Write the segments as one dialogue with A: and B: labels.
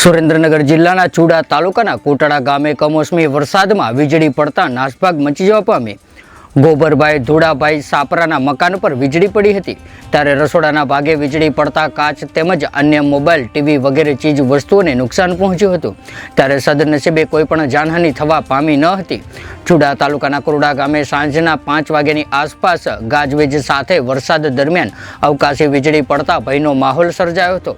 A: સુરેન્દ્રનગર જિલ્લાના ચુડા તાલુકાના કોટડા ગામે કમોસમી વરસાદમાં વીજળી પડતા નાસભાગ મચી જવા પામી। ગોબરભાઈ ધોળાભાઈ સાપરાના મકાન પર વીજળી પડી હતી, ત્યારે રસોડાના ભાગે વીજળી પડતા કાચ તેમજ અન્ય મોબાઈલ, ટીવી વગેરે ચીજ વસ્તુઓને નુકસાન પહોંચ્યું હતું, ત્યારે સદનસીબે કોઈ પણ જાનહાનિ થવા પામી ન હતી। ચુડા તાલુકાના કોરડા ગામે સાંજના 5 વાગ્યાની આસપાસ ગાજવીજ સાથે વરસાદ દરમિયાન અવકાશી વીજળી પડતા ભયનો માહોલ સર્જાયો હતો।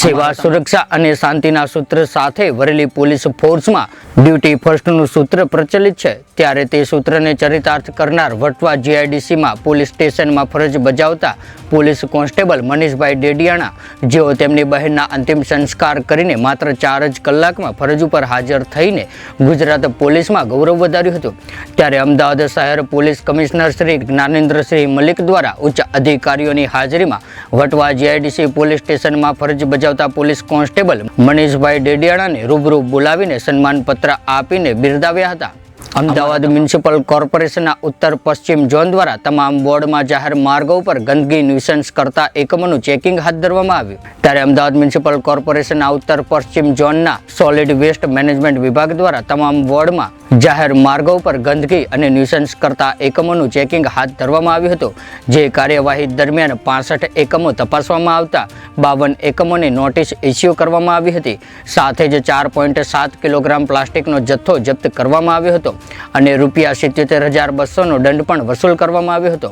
A: સેવા, સુરક્ષા અને શાંતિના સૂત્ર સાથે વરેલી પોલીસ ફોર્સમાં ડ્યુટી ફર્સ્ટનું સૂત્ર પ્રચલિત છે, ત્યારે તે સૂત્રને ચરિતાર્થ કરનાર વટવા જીઆઈડીસીમાં પોલીસ સ્ટેશનમાં ફરજ બજાવતા પોલીસ કોન્સ્ટેબલ મનીષભાઈ ડેડિયાણા, જેઓ તેમની બહેનના અંતિમ સંસ્કાર કરીને માત્ર 4 જ કલાકમાં ફરજ ઉપર હાજર થઈને ગુજરાત પોલીસમાં ગૌરવ વધાર્યું હતું, ત્યારે અમદાવાદ શહેર પોલીસ કમિશનર શ્રી જ્ઞાનેન્દ્રસિંહ મલિક દ્વારા ઉચ્ચ અધિકારીઓની હાજરીમાં વટવા જીઆઈડીસી પોલીસ સ્ટેશનમાં ફરજ બજાવતા પોલીસ કોન્સ્ટેબલ મનીષભાઈ ડેડિયાણાને રૂબરૂ બોલાવીને સન્માનપત્ર આપીને બિરદાવ્યા હતા। અમદાવાદ મ્યુનિસિપલ કોર્પોરેશનના ઉત્તર પશ્ચિમ ઝોન દ્વારા તમામ વોર્ડમાં જાહેર માર્ગો પર ગંદકી ન્યુસન્સ કરતા એકમોનું ચેકિંગ હાથ ધરવામાં આવ્યું, ત્યારે અમદાવાદ મ્યુનિસિપલ કોર્પોરેશનના ઉત્તર પશ્ચિમ ઝોનના સોલિડ વેસ્ટ મેનેજમેન્ટ વિભાગ દ્વારા તમામ વોર્ડમાં જાહેર માર્ગો પર ગંદકી અને ન્યુસન્સ કરતા એકમોનું ચેકિંગ હાથ ધરવામાં આવ્યું હતું, જે કાર્યવાહી દરમિયાન 65 એકમો તપાસવામાં આવતા 52 એકમોને નોટિસ ઇસ્યુ કરવામાં આવી હતી, સાથે જ 4.7 કિલોગ્રામ પ્લાસ્ટિકનો જથ્થો જપ્ત કરવામાં આવ્યો હતો અને ₹77,200નો દંડ પણ વસૂલ કરવામાં આવ્યો હતો।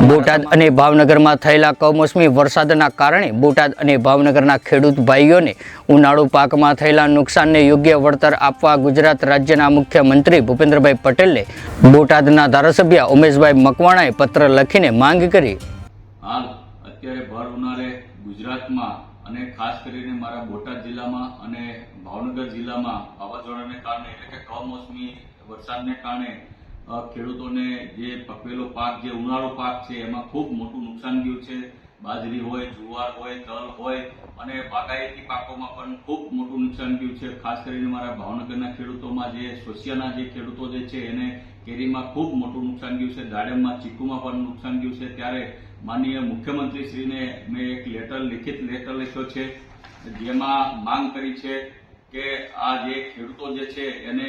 A: બોટાદ અને ભાવનગરમાં થયેલા કમોસમી વરસાદના કારણે બોટાદ અને ભાવનગરના ખેડૂત ભાઈઓને ઉનાળુ પાકમાં થયેલા નુકસાનને યોગ્ય વળતર આપવા ગુજરાત રાજ્યના મુખ્યમંત્રી ભૂપેન્દ્રભાઈ પટેલને બોટાદના ધારાસભ્ય ઉમેશભાઈ મકવાણાએ પત્ર લખીને માંગ કરી।
B: હાલ અત્યારે ભર ઉનાળે ગુજરાતમાં અને ખાસ કરીને મારા બોટાદ જિલ્લામાં અને ભાવનગર જિલ્લામાં વાવાઝોડાને કારણે એટલે કે કમોસમી વરસાદને કારણે ખેડૂતોને જે પકવેલો પાક, જે ઉનાળો પાક છે, એમાં ખૂબ મોટું નુકસાન ગયું છે। બાજરી હોય, જુવાર હોય, તલ હોય અને બાગાયતી પાકોમાં પણ ખૂબ મોટું નુકસાન ગયું છે। ખાસ કરીને મારા ભાવનગરના ખેડૂતોમાં જે સોસિયાના જે ખેડૂતો જે છે એને કેરીમાં ખૂબ મોટું નુકસાન ગયું છે, દાડમમાં, ચીકુમાં પણ નુકસાન ગયું છે, ત્યારે માનનીય મુખ્યમંત્રીશ્રીને મેં એક લિખિત લેટર લખ્યો છે, જેમાં માંગ કરી છે કે આ જે ખેડૂતો જે છે એને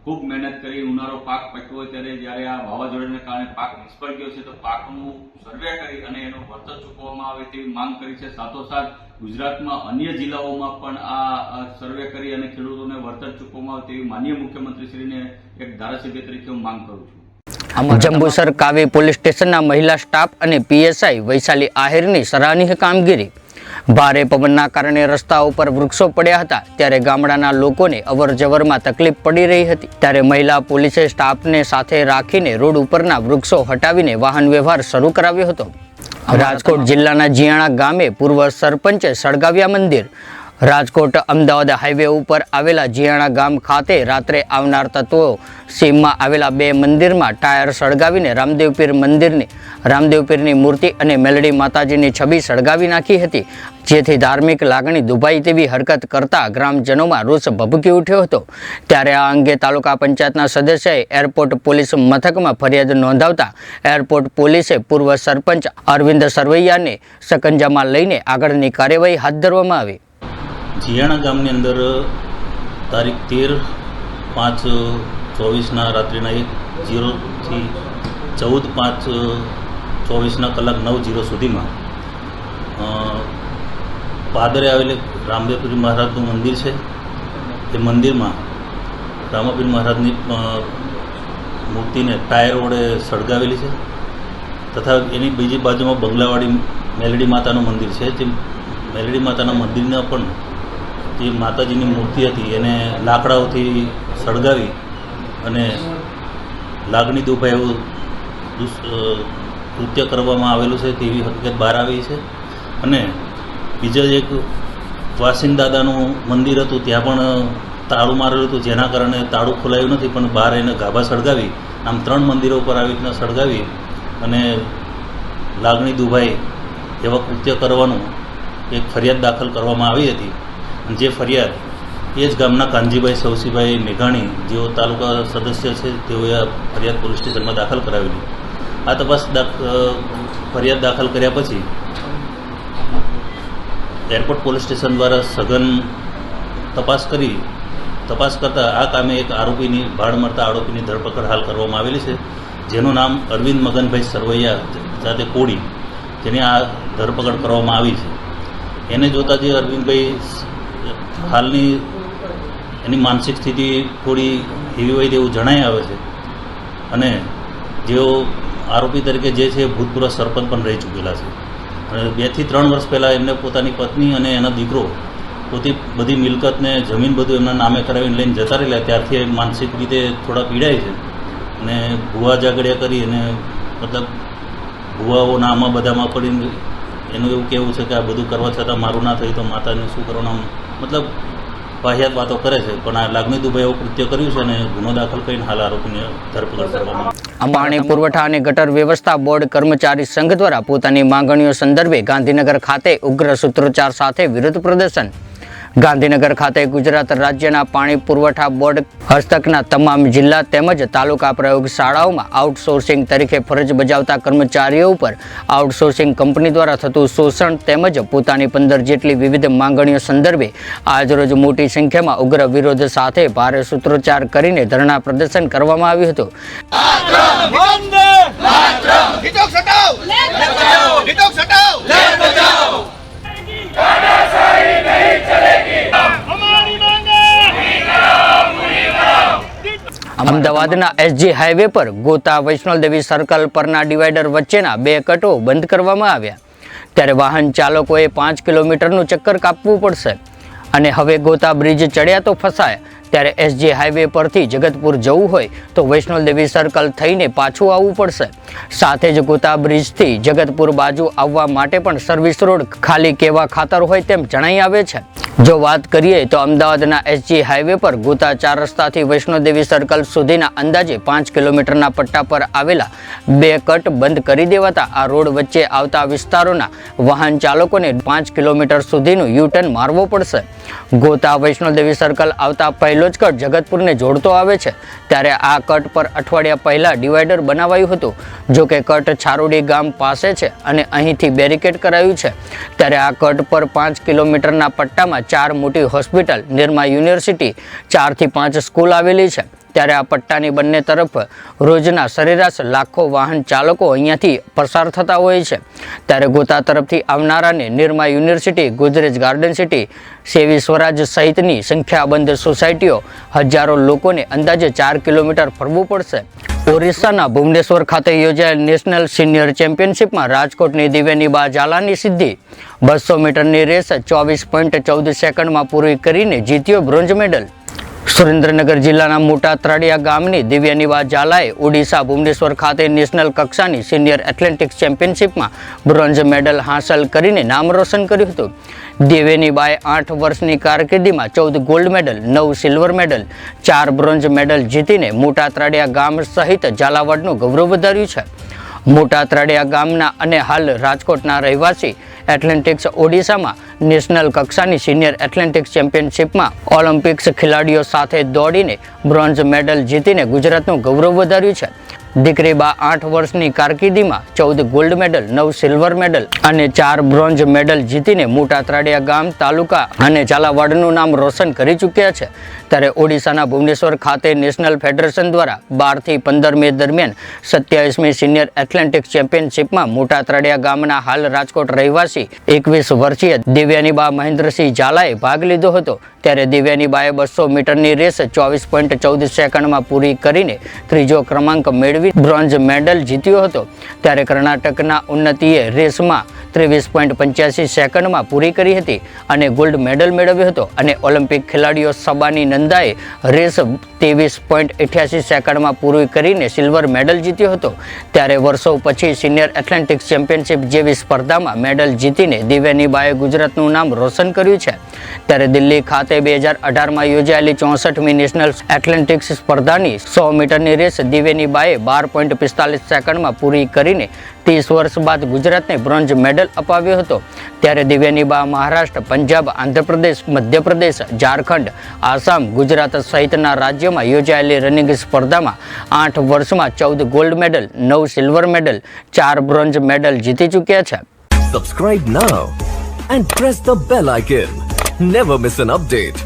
B: ખૂબ મહેનત કરી ઉનાળો પાક પક્યો હોય ત્યારે જ્યારે આ વાવાઝોડાને કારણે પાક નિષ્ફળ ગયો છે તો પાકનું સર્વે કરી અને એનું વળતર ચૂકવવામાં આવે તેવી માંગ કરી છે। સાથોસાથ ગુજરાતમાં અન્ય જિલ્લાઓમાં પણ આ સર્વે કરી અને ખેડૂતોને વળતર ચૂકવવામાં આવે તેવી માનનીય મુખ્યમંત્રીશ્રીને એક ધારાસભ્ય તરીકે હું માંગ કરું છું।
A: જંબુસર કાવી પોલીસ સ્ટેશનના મહિલા સ્ટાફ અને પીએસઆઈ વૈશાલી આહિરની સરાહનીય કામગીરી। ભારે પવનના કારણે રસ્તા ઉપર વૃક્ષો પડ્યા હતા, ત્યારે ગામડાના લોકોને અવરજવરમાં તકલીફ પડી રહી હતી, ત્યારે મહિલા પોલીસે સ્ટાફને સાથે રાખીને રોડ ઉપરના વૃક્ષો હટાવીને વાહન વ્યવહાર શરૂ કરાવ્યો હતો। રાજકોટ જિલ્લાના જીયાણા ગામે પૂર્વ સરપંચે સળગાવ્યા મંદિર। રાજકોટ અમદાવાદ હાઈવે ઉપર આવેલા જીયાણા ગામ ખાતે રાત્રે આવનાર તત્વો સીમમાં આવેલા 2 મંદિરમાં ટાયર સળગાવીને રામદેવ પીરની મૂર્તિ અને મેલડી માતાજીની છબી સળગાવી નાખી હતી, જેથી ધાર્મિક લાગણી દુભાઈ તેવી હરકત કરતા ગ્રામજનોમાં રોષ ભભૂકી ઉઠ્યો હતો, ત્યારે આ અંગે તાલુકા પંચાયતના સદસ્યએ એરપોર્ટ પોલીસ મથકમાં ફરિયાદ નોંધાવતા એરપોર્ટ પોલીસે પૂર્વ સરપંચ અરવિંદ સરવૈયાને સકંજામાં લઈને આગળની કાર્યવાહી હાથ ધરવામાં આવી।
C: જીયાણા ગામની અંદર તારીખ 13/5/24ના રાત્રિના 1:00 થી 14/5/24ના કલાક 9:00 સુધીમાં પાદરે આવેલ રામદેવપીર મહારાજનું મંદિર છે, એ મંદિરમાં રામપીર મહારાજની મૂર્તિને ટાયર વડે સળગાવેલી છે, તથા એની બીજી બાજુમાં બંગલાવાડી મેલડી માતાનું મંદિર છે, તે મેલડી માતાના મંદિરના પણ જે માતાજીની મૂર્તિ હતી એને લાકડાઓથી સળગાવી અને લાગણી દુભાઈ એવું કૃત્ય કરવામાં આવેલું છે તેવી હકીકત બહાર આવી છે। અને બીજા એક વાસિન દાદાનું મંદિર હતું, ત્યાં પણ તાળું મારેલું હતું, જેના કારણે તાળું ખોલાયું નથી, પણ બહાર એને ગાભા સળગાવી, આમ 3 મંદિરો પર આવી રીતના સળગાવી અને લાગણી દુભાઈ એવા કૃત્ય કરવાનું એક ફરિયાદ દાખલ કરવામાં આવી હતી, જે ફરિયાદ એ જ ગામના કાનજીભાઈ સવસીભાઈ મેઘાણી, જેઓ તાલુકા સદસ્ય છે, તેઓએ આ ફરિયાદ પોલીસ સ્ટેશનમાં દાખલ કરાવેલી। આ તપાસ ફરિયાદ દાખલ કર્યા પછી એરપોર્ટ પોલીસ સ્ટેશન દ્વારા સઘન તપાસ કરતાં આ કામે એક આરોપીની ભાડ મળતા આરોપીની ધરપકડ હાલ કરવામાં આવેલી છે, જેનું નામ અરવિંદ મગનભાઈ સરવૈયા સાથે કોડી, જેની આ ધરપકડ કરવામાં આવી છે. એને જોતાં જે અરવિંદભાઈ હાલની એની માનસિક સ્થિતિ થોડી એવી હોય તેવું જણાઈ આવે છે અને જેઓ આરોપી તરીકે જે છે ભૂતપૂર્વ સરપંચ પણ રહી ચૂકેલા છે અને 2 થી 3 વર્ષ પહેલાં એમને પોતાની પત્ની અને એના દીકરો પોતે બધી મિલકતને જમીન બધું એમના નામે કરાવીને લઈને જતા રહેલા. ત્યારથી માનસિક રીતે થોડા પીડાય છે અને ભૂવા જાગડિયા કરી અને મતલબ ભૂવાઓના આમાં બધામાં પડીને એનું એવું કહેવું છે કે આ બધું કરવા છતાં મારું ના થયું તો માતાને શું કરવાનું, મતલબ વાહિયાત વાતો કરે છે. પણ આ લાગણી દુભાઈ એવું કૃત્ય કર્યું છે અને ગુનો દાખલ કરીને હાલ આરોપીને ધરપકડ કરવામાં આવી.
A: પાણી પુરવઠા અને ગટર વ્યવસ્થા બોર્ડ કર્મચારી સંઘ દ્વારા પોતાની માંગણીઓ સંદર્ભે ગાંધીનગર ખાતે ઉગ્ર સૂત્રોચ્ચાર સાથે વિરોધ પ્રદર્શન. ગાંધીનગર ખાતે ગુજરાત રાજ્યના પાણી પુરવઠા બોર્ડ હસ્તકના તમામ જિલ્લા તેમજ તાલુકા પ્રયોગશાળાઓમાં આઉટસોર્સિંગ તરીકે ફરજ બજાવતા કર્મચારીઓ ઉપર આઉટસોર્સિંગ કંપની દ્વારા થતું શોષણ તેમજ પોતાની 15 જેટલી વિવિધ માંગણીઓ સંદર્ભે આજરોજ મોટી સંખ્યામાં ઉગ્ર વિરોધ સાથે ભારે સૂત્રોચ્ચાર કરીને ધરણા પ્રદર્શન કરવામાં આવ્યું હતું. અમદાવાદના એસજી હાઈવે પર ગોતા વૈષ્ણોદેવી સર્કલ પરના ડિવાઈડર વચ્ચેના 2 કટો બંધ કરવામાં આવ્યા. ત્યારે વાહન ચાલકોએ 5 કિલોમીટરનું ચક્કર કાપવું પડશે અને હવે ગોતા બ્રિજ ચડ્યા તો ફસાયા. ત્યારે એસજી હાઈવે પરથી જગતપુર જવું હોય તો વૈષ્ણોદેવી સર્કલ થઈને પાછું આવવું પડશે. સાથે જ ગોતા બ્રિજથી જગતપુર બાજુ આવવા માટે પણ સર્વિસ રોડ ખાલી કેવા ખાતર હોય તેમ જણાઈ આવે છે. જો વાત કરીએ તો અમદાવાદના એસજી હાઈવે પર ગોતા 4 રસ્તાથી વૈષ્ણોદેવી સર્કલ સુધીના અંદાજે 5 કિલોમીટરના પટ્ટા પર આવેલા 2 કટ બંધ કરી દેવાતા આ રોડ વચ્ચે આવતા વિસ્તારોના વાહન ચાલકોને 5 કિલોમીટર સુધીનું યુટર્ન મારવો પડશે. ગોતા વૈષ્ણોદેવી સર્કલ આવતા પહેલો જ કટ જગતપુરને જોડતો આવે છે. ત્યારે આ કટ પર અઠવાડિયા પહેલા ડિવાઈડર બનાવાયું હતું. જો કે કટ છારોડી ગામ પાસે છે અને અહીંથી બેરિકેડ કરાયું છે. ત્યારે આ કટ પર 5 કિલોમીટરના પટ્ટામાં 4 મોટી હોસ્પિટલ, નિરમા યુનિવર્સિટી, 4 થી 5 સ્કૂલ આવેલી છે. ત્યારે આ પટ્ટાની બંને તરફ રોજના સરેરાશ લાખો વાહન ચાલકો અહીંયાથી પસાર થતા હોય છે. ત્યારે ગોતા તરફથી આવનારાને Nirma university, Godrej garden city, Sevi Swaraj સહિતની સંખ્યાબંધ સોસાયટીઓ, હજારો લોકોને અંદાજે 4 કિલોમીટર ફરવું પડશે. ઓરિસ્સાના ભુવનેશ્વર ખાતે યોજાયેલ નેશનલ સિનિયર ચેમ્પિયનશિપમાં રાજકોટની દિવ્યાનીબા ઝાલાની સિદ્ધિ. 200 મીટરની રેસ 24.14 સેકન્ડમાં પૂરી કરીને જીત્યો બ્રોન્ઝ મેડલ. સુરેન્દ્રનગર જિલ્લાના મોટા ત્રાડિયા ગામની દિવ્યાનીબા ઝાલાએ ઓડિશા ભુવનેશ્વર ખાતે નેશનલ કક્ષાની સિનિયર એથ્લેટિક્સ ચેમ્પિયનશિપમાં બ્રોન્ઝ મેડલ હાંસલ કરીને નામ રોશન કર્યું હતું. દિવ્યાનીબાએ 8 વર્ષની કારકિર્દીમાં 14 gold medal, 9 silver medal, 4 bronze medal જીતીને મોટા ત્રાડિયા ગામ સહિત ઝાલાવાડનું ગૌરવ વધાર્યું છે. મોટા ત્રાડિયા ગામના અને હાલ રાજકોટના રહેવાસી એથ્લેટિક્સ ઓડિશામાં નેશનલ કક્ષાની સિનિયર એથ્લેટિક્સ ચેમ્પિયનશિપમાં ઓલિમ્પિક્સ ખેલાડીઓ સાથે દોડીને બ્રોન્ઝ મેડલ જીતીને ગુજરાતનું ગૌરવ વધાર્યું છે. દીકરી બા 8 વર્ષની કારકિર્દીમાં 14 ગોલ્ડ મેડલ, 9 સિલ્વર મેડલ અને 4 બ્રોન્ઝ મેડલ જીતીને મોટા ત્રાડિયા ગામ, તાલુકા અને ઝાલાવાડનું નામ રોશન કરી ચૂક્યા છે. ત્યારે ઓડિશાના ભુવનેશ્વર ખાતે નેશનલ ફેડરેશન દ્વારા 12 થી 15 મે દરમિયાન 27મી સિનિયર એથ્લેટિક્સ ચેમ્પિયનશિપમાં મોટા ત્રાડિયા ગામના હાલ રાજકોટ રહેવાસી 21 વર્ષીય દિવ્યાનીબા મહેન્દ્રસિંહ ઝાલાએ ભાગ લીધો હતો. ત્યારે દિવ્યાનીબાએ 200 મીટરની રેસ 24.14 સેકન્ડમાં પૂરી કરીને ત્રીજો ક્રમાંક મેળવી બ્રોન્ઝ મેડલ જીત્યો હતો. ત્યારે કર્ણાટકના ઉન્નતિએ રેસમાં 23.85 સેકન્ડમાં પૂરી કરી હતી અને ગોલ્ડ મેડલ મેળવ્યો હતો અને ઓલિમ્પિક ખેલાડીઓ સબાની નંદાએ રેસ 23.88 સેકન્ડમાં પૂરી કરીને સિલ્વર મેડલ જીત્યો હતો. ત્યારે વર્ષો પછી સિનિયર એથ્લેટિક્સ ચેમ્પિયનશિપ જેવી સ્પર્ધામાં મેડલ જીતીને દિવ્યાનીબાએ ગુજરાતનું નામ રોશન કર્યું છે. ત્યારે દિલ્હી ખાતે 2018માં યોજાયેલી 64મી નેશનલ એથ્લેટિક્સ સ્પર્ધાની 100 મીટરની રેસ દિવ્યાનીબાએ 12.45 સેકન્ડમાં પૂરી કરીને 30 વર્ષ બાદ ગુજરાતને બ્રોન્ઝ મેડલ અપાવ્યો હતો. ત્યારે દિવ્યાનીબા મહારાષ્ટ્ર, પંજાબ, આંધ્રપ્રદેશ, મધ્યપ્રદેશ, ઝારખંડ, આસામ, ગુજરાત સહિતના રાજ્યોમાં યોજાયેલી રનિંગ સ્પર્ધામાં 8 વર્ષમાં 14 gold medal, 9 silver medal, 4 bronze medal જીતી ચૂક્યા છે.
D: Subscribe now and press the bell icon. Never miss an update.